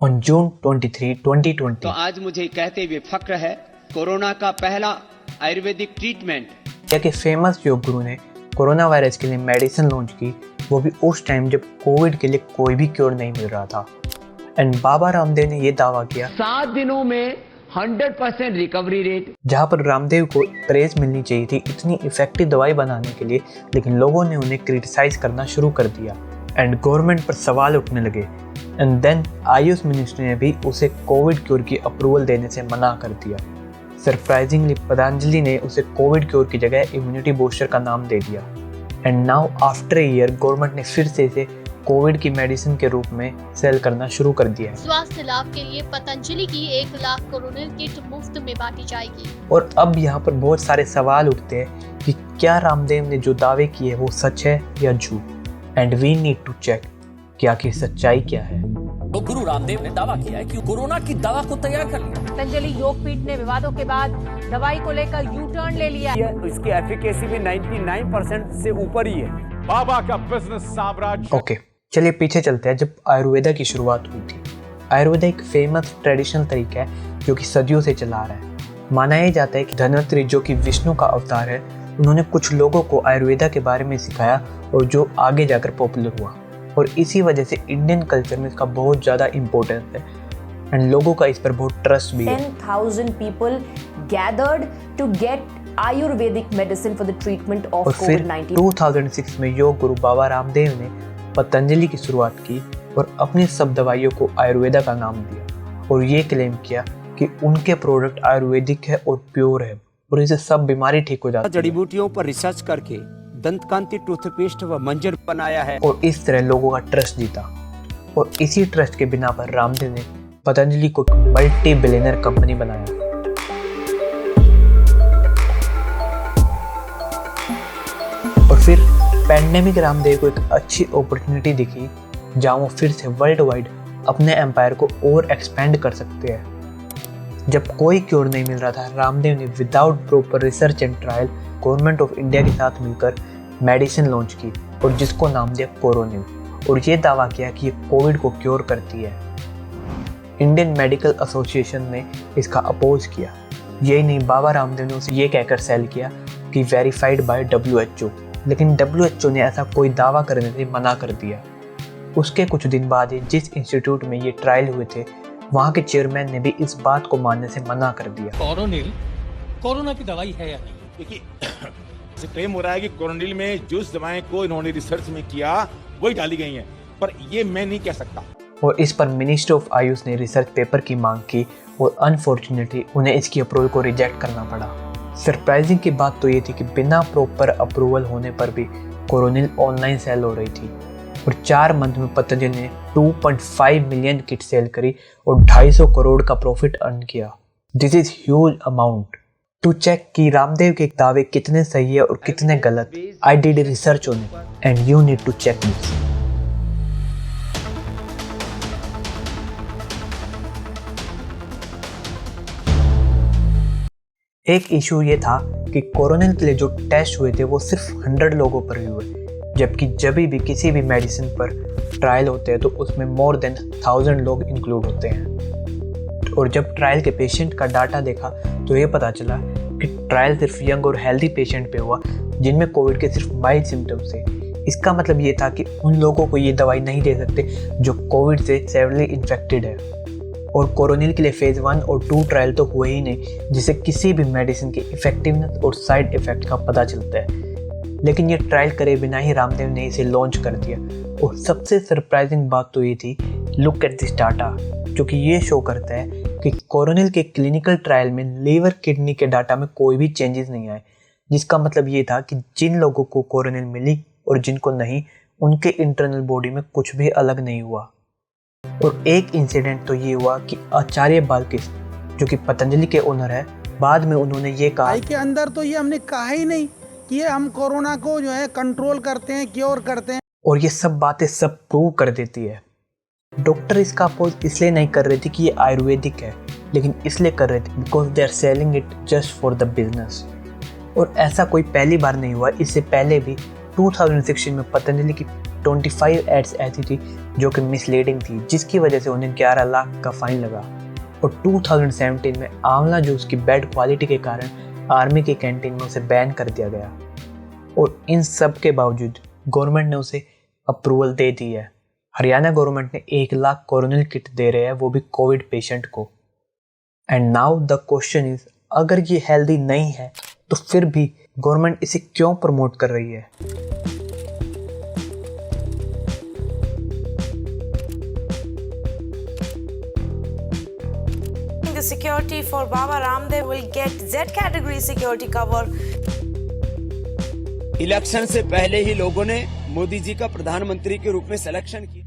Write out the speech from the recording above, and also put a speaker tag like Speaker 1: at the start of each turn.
Speaker 1: On June 23, 2020,
Speaker 2: तो आज मुझे कहते हुए फक्र है, कोरोना का पहला आयुर्वेदिक ट्रीटमेंट
Speaker 1: इंडिया के फेमस योग गुरु ने कोरोना वायरस के लिए मेडिसिन लॉन्च की, वो भी उस टाइम जब कोविड के लिए कोई भी क्योर नहीं मिल रहा था। एंड बाबा रामदेव ने ये दावा किया
Speaker 2: 7 दिनों में 100% रिकवरी रेट।
Speaker 1: जहाँ पर रामदेव को प्रेज मिलनी चाहिए थी इतनी इफेक्टिव दवाई बनाने के लिए, लेकिन लोगों ने उन्हें क्रिटिसाइज करना शुरू कर दिया एंड गवर्नमेंट पर सवाल उठने लगे। एंड देन आयुष मिनिस्ट्री ने भी उसे कोविड क्योर की अप्रूवल देने से मना कर दिया। सरप्राइजिंगली पतंजलि ने उसे कोविड क्योर की जगह इम्यूनिटी बूस्टर का नाम दे दिया। And now after a year government ने फिर से इसे कोविड की मेडिसिन के रूप में सेल करना शुरू कर दिया है।
Speaker 3: स्वास्थ्य लाभ के लिए पतंजलि की 1 लाख कोरोनिल किट मुफ्त में बांटी जाएगी।
Speaker 1: और अब यहाँ पर बहुत सारे सवाल उठते हैं कि क्या रामदेव ने जो दावे किए वो सच है या झूठ। And we need to check कि आखिर सच्चाई क्या है।
Speaker 4: तो गुरु रामदेव ने दावा किया है कि कोरोना की दवा को तैयार कर लिया।
Speaker 5: पतंजलि योगपीठ ने विवादों के बाद दवाई को लेकर यू टर्न ले लिया।
Speaker 6: इसकी एफिकेसी भी 99% से ऊपर ही है।
Speaker 7: बाबा का बिजनेस साम्राज्य।
Speaker 1: ओके, चलिए पीछे चलते हैं जब आयुर्वेदा की शुरुआत हुई थी। आयुर्वेदा एक फेमस ट्रेडिशनल तरीका है जो कि सदियों से चला आ रहा है। माना यह जाता है कि धन्वंतरि जो कि विष्णु का अवतार है, उन्होंने कुछ लोगों को आयुर्वेदा के बारे में सिखाया और जो आगे जाकर पॉपुलर हुआ। और इसी वजह से इंडियन कल्चर में इसका बहुत ज़्यादा इम्पोर्टेंस है एंड लोगों का इस पर बहुत ट्रस्ट भी है।
Speaker 8: 10,000 people gathered to get Ayurvedic medicine for the treatment of
Speaker 1: और फिर
Speaker 8: COVID-19.
Speaker 1: 2006 में योग गुरु बाबा रामदेव ने पतंजलि की शुरुआत की और अपनी सब दवाइयों को आयुर्वेदा का नाम दिया और ये क्लेम किया कि उनके प्रोडक्ट आयुर्वेदिक है और प्योर है और इनसे सब बीमारी ठीक हो जाती है।
Speaker 6: जड़ी बूटियों पर रिसर्च करके दंतकांति टूथपेस्ट व मंजन बनाया है
Speaker 1: और इस तरह लोगों का ट्रस्ट जीता। और इसी ट्रस्ट के बिना पर रामदेव ने पतंजलि को मल्टी बिलियनर कंपनी बनाया। और फिर पैंडेमिक रामदेव को एक अच्छी अपॉर्चुनिटी दिखी जहां वो फिर से वर्ल्ड वाइड अपने एम्पायर को और एक्सपेंड कर सकते हैं। जब कोई क्योर नहीं मिल रहा था, रामदेव ने without proper research and trial government of India के साथ मिलकर मेडिसिन लॉन्च की और जिसको नाम दिया कोरोनिल और ये दावा किया कि ये कोविड को क्योर करती है। इंडियन मेडिकल एसोसिएशन ने इसका अपोज किया। यही नहीं, बाबा रामदेव ने उसे ये कहकर सेल किया कि वेरीफाइड बाय WHO, लेकिन WHO ने ऐसा कोई दावा करने से मना कर दिया। उसके कुछ दिन बाद ही जिस इंस्टीट्यूट में ये ट्रायल हुए थे, वहाँ के चेयरमैन ने भी इस बात को मानने से मना कर दिया।
Speaker 4: कोरोनिल कोरोना की दवाई है या नहीं?
Speaker 7: देखिए, क्लेम हो रहा है कि कोरोनिल में जिस दवाएं को इन्होंने रिसर्च में किया वही डाली गई हैं, पर ये मैं नहीं कह सकता।
Speaker 1: और इस पर मिनिस्ट्री ऑफ आयुष ने रिसर्च पेपर की मांग की और अनफॉर्चुनेटली उन्हें इसकी अप्रूवल को रिजेक्ट करना पड़ा। सरप्राइजिंग की बात तो ये थी कि बिना प्रॉपर अप्रूवल होने पर भी कोरोनिल ऑनलाइन सेल हो रही थी और 4 मंथ में पतंजलि ने 2.5 मिलियन किट सेल करी और 250 करोड़ का प्रॉफिट अर्न किया। This is huge amount. To check कि रामदेव के दावे कितने सही है और कितने गलत, I did research on it and you need to check this. एक इशू ये था कि कोरोनिल के लिए जो टेस्ट हुए थे वो सिर्फ 100 लोगों पर ही हुए, जबकि जब भी किसी भी मेडिसिन पर ट्रायल होते हैं तो उसमें मोर देन 1000 लोग इंक्लूड होते हैं। और जब ट्रायल के पेशेंट का डाटा देखा तो ये पता चला कि ट्रायल सिर्फ यंग और हेल्दी पेशेंट पे हुआ जिनमें कोविड के सिर्फ माइल्ड सिम्टम्स थे। इसका मतलब ये था कि उन लोगों को ये दवाई नहीं दे सकते जो कोविड से सेवरली इन्फेक्टेड है। और कोरोनिल के लिए फेज 1 और 2 ट्रायल तो हुए ही नहीं, जिससे किसी भी मेडिसिन की इफेक्टिवनेस और साइड इफेक्ट का पता चलता है। लेकिन ये ट्रायल करे बिना ही रामदेव ने इसे लॉन्च कर दिया। और सबसे सरप्राइजिंग बात तो ये थी, लुक एट दिस डाटा, जो कि ये शो करता है कि कोरोनिल के क्लिनिकल ट्रायल में लीवर किडनी के डाटा में कोई भी चेंजेस नहीं आए, जिसका मतलब ये था कि जिन लोगों को कोरोनिल मिली और जिनको नहीं, उनके इंटरनल बॉडी में कुछ भी अलग नहीं हुआ। और एक इंसिडेंट तो ये हुआ कि आचार्य बालकृष्ण, जो कि पतंजलि के ओनर है, बाद में उन्होंने ये कहा
Speaker 9: के अंदर तो ये हमने कहा ही नहीं कि ये हम कोरोना को जो है कंट्रोल करते हैं, क्योर करते हैं।
Speaker 1: और ये सब बातें सब प्रूव कर देती है। डॉक्टर इसका अपोज इसलिए नहीं कर रहे थे कि ये आयुर्वेदिक है, लेकिन इसलिए कर रहे थे because they are selling it just for the business. और ऐसा कोई पहली बार नहीं हुआ, इससे पहले भी 2016 में पतंजलि की 25 एड्स ऐसी थी जो कि मिसलीडिंग थी, जिसकी वजह से उन्हें 11 लाख का फाइन लगा। और 2017 में आंवला जूस की बैड क्वालिटी के कारण आर्मी की कैंटीन में उसे बैन कर दिया गया। और इन सब के बावजूद गवर्नमेंट ने उसे अप्रूवल दे दी है। हरियाणा गवर्नमेंट ने 1 लाख कोरोनिल किट दे रहे हैं, वो भी कोविड पेशेंट को। And now the question is, अगर ये हेल्दी नहीं है तो फिर भी गवर्नमेंट इसे क्यों प्रमोट कर रही है?
Speaker 10: The security for Baba Ramdev will get Z category security cover.
Speaker 6: Election से पहले ही लोगों ने मोदी जी का प्रधानमंत्री के रूप में सिलेक्शन किया।